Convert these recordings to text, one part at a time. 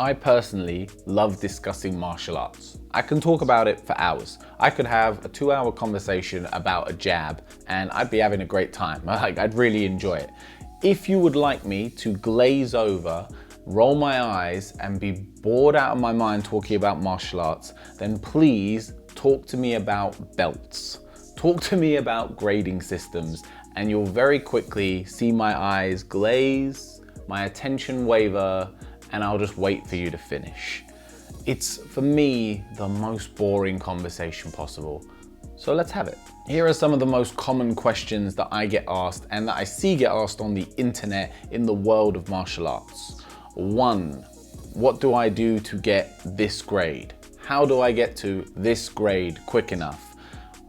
I personally love discussing martial arts. I can talk about it for hours. I could have a 2-hour conversation about a jab and I'd be having a great time. I'd really enjoy it. If you would like me to glaze over, roll my eyes and be bored out of my mind talking about martial arts, then please talk to me about belts. Talk to me about grading systems and you'll very quickly see my eyes glaze, my attention waver, and I'll just wait for you to finish. It's, for me, the most boring conversation possible. So let's have it. Here are some of the most common questions that I get asked and that I see get asked on the internet in the world of martial arts. 1, what do I do to get this grade? How do I get to this grade quick enough?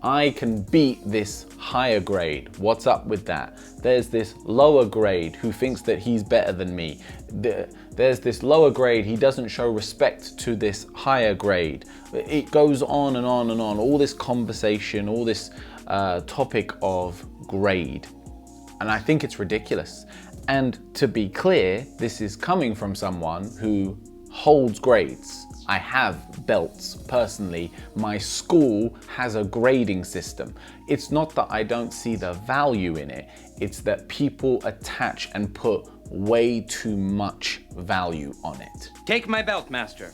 I can beat this higher grade. What's up with that? There's this lower grade who thinks that he's better than me. There's this lower grade, he doesn't show respect to this higher grade. It goes on and on and on. All this conversation, all this topic of grade. And I think it's ridiculous. And to be clear, this is coming from someone who holds grades. I have belts personally. My school has a grading system. It's not that I don't see the value in it. It's that people attach and put way too much value on it. Take my belt, master.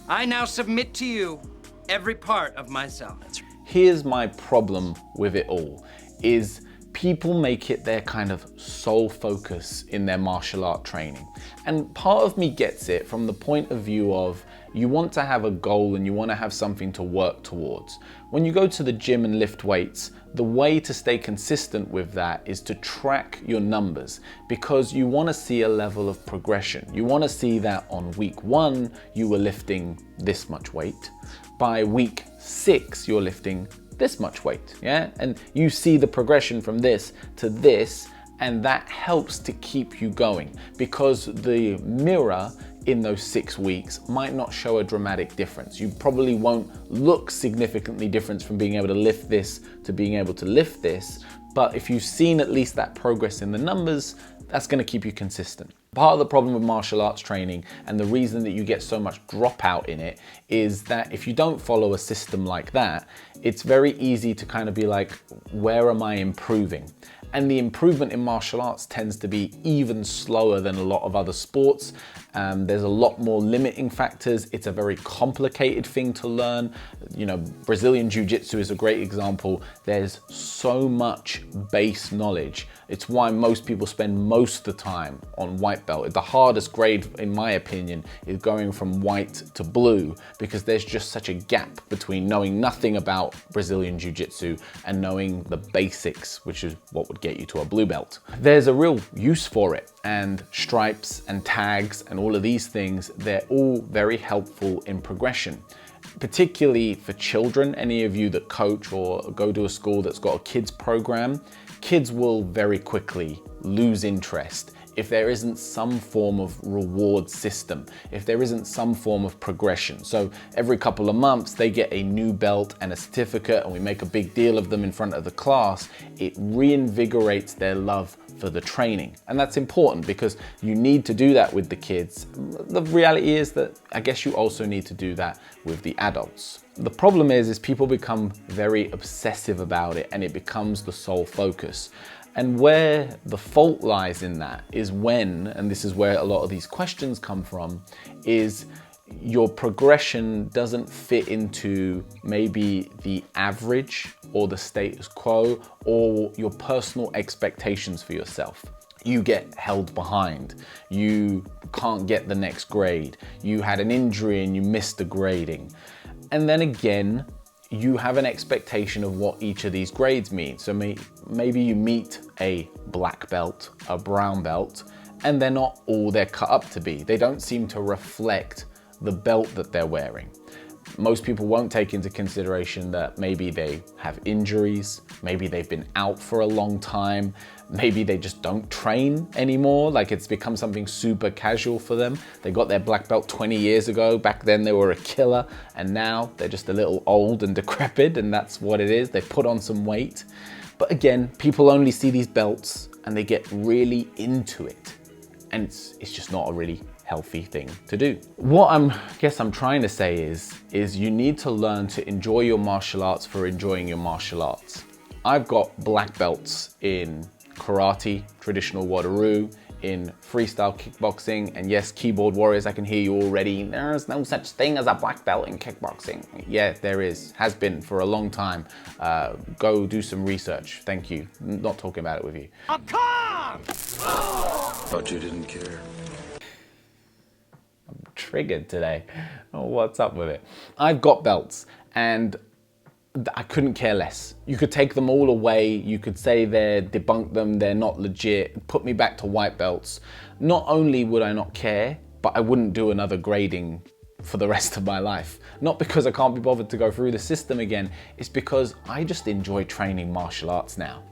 I now submit to you every part of myself. Here's my problem with it all, is people make it their kind of sole focus in their martial art training. And part of me gets it from the point of view of you want to have a goal and you want to have something to work towards. When you go to the gym and lift weights, the way to stay consistent with that is to track your numbers because you want to see a level of progression. You want to see that on week 1, you were lifting this much weight. By week 6, you're lifting this much weight, yeah? And you see the progression from this to this, and that helps to keep you going because the mirror in those 6 weeks might not show a dramatic difference. You probably won't look significantly different from being able to lift this to being able to lift this, but if you've seen at least that progress in the numbers, that's gonna keep you consistent. Part of the problem with martial arts training and the reason that you get so much dropout in it is that if you don't follow a system like that, it's very easy to kind of be like, where am I improving? And the improvement in martial arts tends to be even slower than a lot of other sports. There's a lot more limiting factors. It's a very complicated thing to learn. You know, Brazilian Jiu-Jitsu is a great example. There's so much base knowledge. It's why most people spend most of the time on white belt. The hardest grade, in my opinion, is going from white to blue because there's just such a gap between knowing nothing about Brazilian Jiu-Jitsu and knowing the basics, which is what would get you to a blue belt. There's a real use for it, and stripes and tags and all of these things, they're all very helpful in progression. Particularly for children, any of you that coach or go to a school that's got a kids program, kids will very quickly lose interest if there isn't some form of reward system, if there isn't some form of progression. So every couple of months they get a new belt and a certificate and we make a big deal of them in front of the class. It reinvigorates their love for the training. And that's important because you need to do that with the kids. The reality is that I guess you also need to do that with the adults. The problem is people become very obsessive about it and it becomes the sole focus. And where the fault lies in that is when, and this is where a lot of these questions come from, is your progression doesn't fit into maybe the average or the status quo or your personal expectations for yourself. You get held behind, you can't get the next grade, you had an injury and you missed the grading. And then again, you have an expectation of what each of these grades mean. So maybe you meet a black belt, a brown belt, and they're not all they're cut up to be. They don't seem to reflect the belt that they're wearing. Most people won't take into consideration that maybe they have injuries, maybe they've been out for a long time, maybe they just don't train anymore, like it's become something super casual for them. They got their black belt 20 years ago, back then they were a killer, and now they're just a little old and decrepit, and that's what it is. They put on some weight. But again, people only see these belts and they get really into it. And it's just not a really healthy thing to do. What I'm trying to say is you need to learn to enjoy your martial arts for enjoying your martial arts. I've got black belts in karate, traditional wateroo, in freestyle kickboxing, and yes, keyboard warriors, I can hear you already. There's no such thing as a black belt in kickboxing. Yeah, there is, has been for a long time. Go do some research, thank you. Not talking about it with you. I'm calm! Thought you didn't care. I'm triggered today. Oh, what's up with it? I've got belts, and I couldn't care less. You could take them all away. You could say debunk them, they're not legit, put me back to white belts. Not only would I not care, but I wouldn't do another grading for the rest of my life. Not because I can't be bothered to go through the system again, it's because I just enjoy training martial arts now.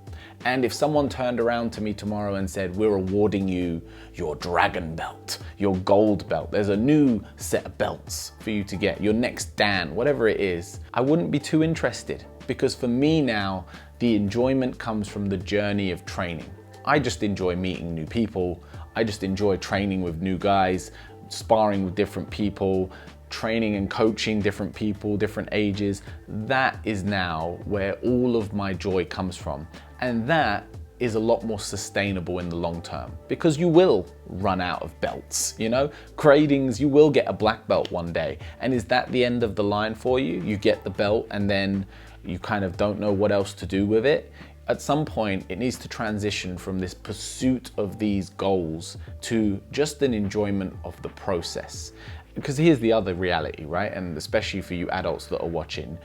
And if someone turned around to me tomorrow and said, we're awarding you your dragon belt, your gold belt, there's a new set of belts for you to get, your next Dan, whatever it is, I wouldn't be too interested. Because for me now, the enjoyment comes from the journey of training. I just enjoy meeting new people. I just enjoy training with new guys, sparring with different people, training and coaching different people, different ages. That is now where all of my joy comes from. And that is a lot more sustainable in the long term, because you will run out of belts, you know? Gradings, you will get a black belt one day. And is that the end of the line for you? You get the belt and then you kind of don't know what else to do with it. At some point, it needs to transition from this pursuit of these goals to just an enjoyment of the process. Because here's the other reality, right? And especially for you adults that are watching,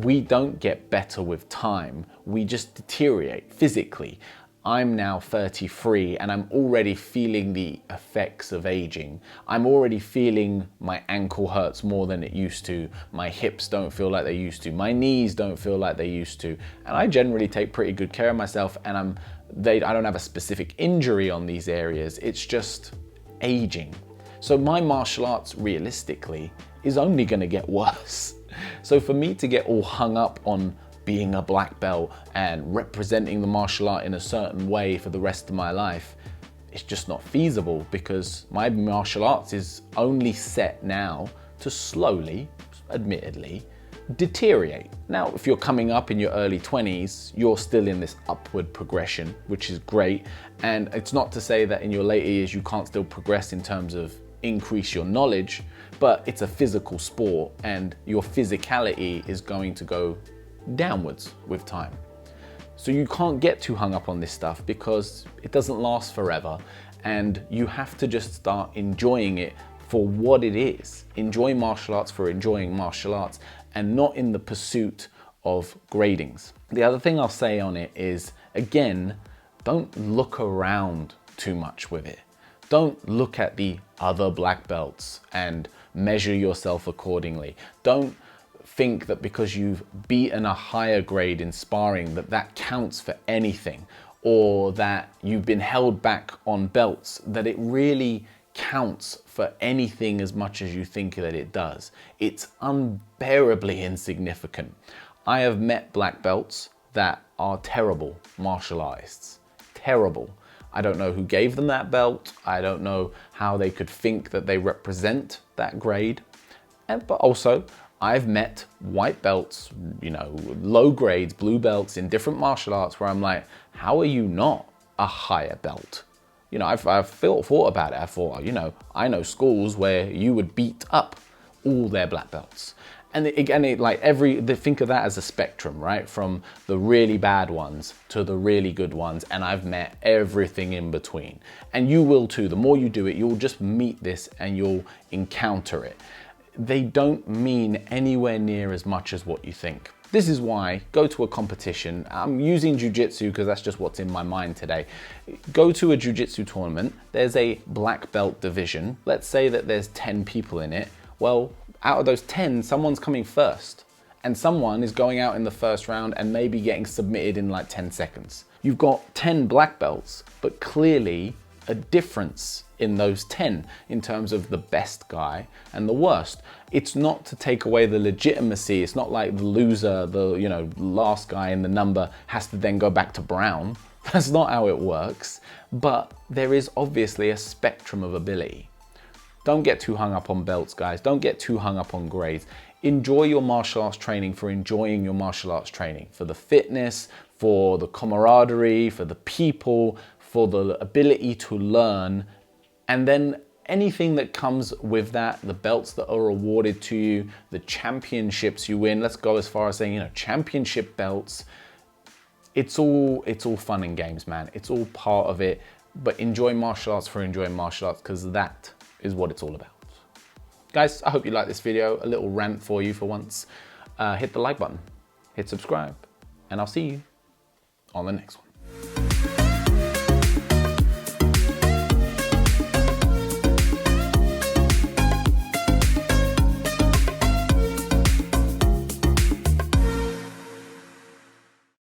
we don't get better with time. We just deteriorate physically. I'm now 33 and I'm already feeling the effects of aging. I'm already feeling my ankle hurts more than it used to. My hips don't feel like they used to. My knees don't feel like they used to. And I generally take pretty good care of myself, and I don't have a specific injury on these areas. It's just aging. So my martial arts, realistically, is only gonna get worse. So for me to get all hung up on being a black belt and representing the martial art in a certain way for the rest of my life, it's just not feasible, because my martial arts is only set now to slowly, admittedly, deteriorate. Now, if you're coming up in your early 20s, you're still in this upward progression, which is great. And it's not to say that in your later years you can't still progress in terms of increase your knowledge, but it's a physical sport and your physicality is going to go downwards with time. So you can't get too hung up on this stuff, because it doesn't last forever, and you have to just start enjoying it for what it is. Enjoy martial arts for enjoying martial arts, and not in the pursuit of gradings. The other thing I'll say on it is, again, don't look around too much with it. Don't look at the other black belts and measure yourself accordingly. Don't think that because you've beaten a higher grade in sparring that counts for anything, or that you've been held back on belts, that it really counts for anything as much as you think that it does. It's unbearably insignificant. I have met black belts that are terrible martial artists. Terrible. I don't know who gave them that belt. I don't know how they could think that they represent that grade. But also, I've met white belts, you know, low grades, blue belts in different martial arts where I'm like, how are you not a higher belt? You know, I've thought about it. I thought, you know, I know schools where you would beat up all their black belts. And again, they think of that as a spectrum, right? From the really bad ones to the really good ones. And I've met everything in between. And you will too. The more you do it, you'll just meet this and you'll encounter it. They don't mean anywhere near as much as what you think. This is why, go to a competition. I'm using jiu-jitsu because that's just what's in my mind today. Go to a jiu-jitsu tournament. There's a black belt division. Let's say that there's 10 people in it. Well, out of those 10, someone's coming first, and someone is going out in the first round and maybe getting submitted in like 10 seconds. You've got 10 black belts, but clearly a difference in those 10 in terms of the best guy and the worst. It's not to take away the legitimacy. It's not like the loser, the last guy in the number has to then go back to brown. That's not how it works. But there is obviously a spectrum of ability. Don't get too hung up on belts, guys. Don't get too hung up on grades. Enjoy your martial arts training for enjoying your martial arts training, for the fitness, for the camaraderie, for the people, for the ability to learn. And then anything that comes with that, the belts that are awarded to you, the championships you win, let's go as far as saying, championship belts, it's all fun and games, man. It's all part of it, but enjoy martial arts for enjoying martial arts, because that is what it's all about. Guys, I hope you liked this video, a little rant for you for once. Hit the like button, hit subscribe, and I'll see you on the next one.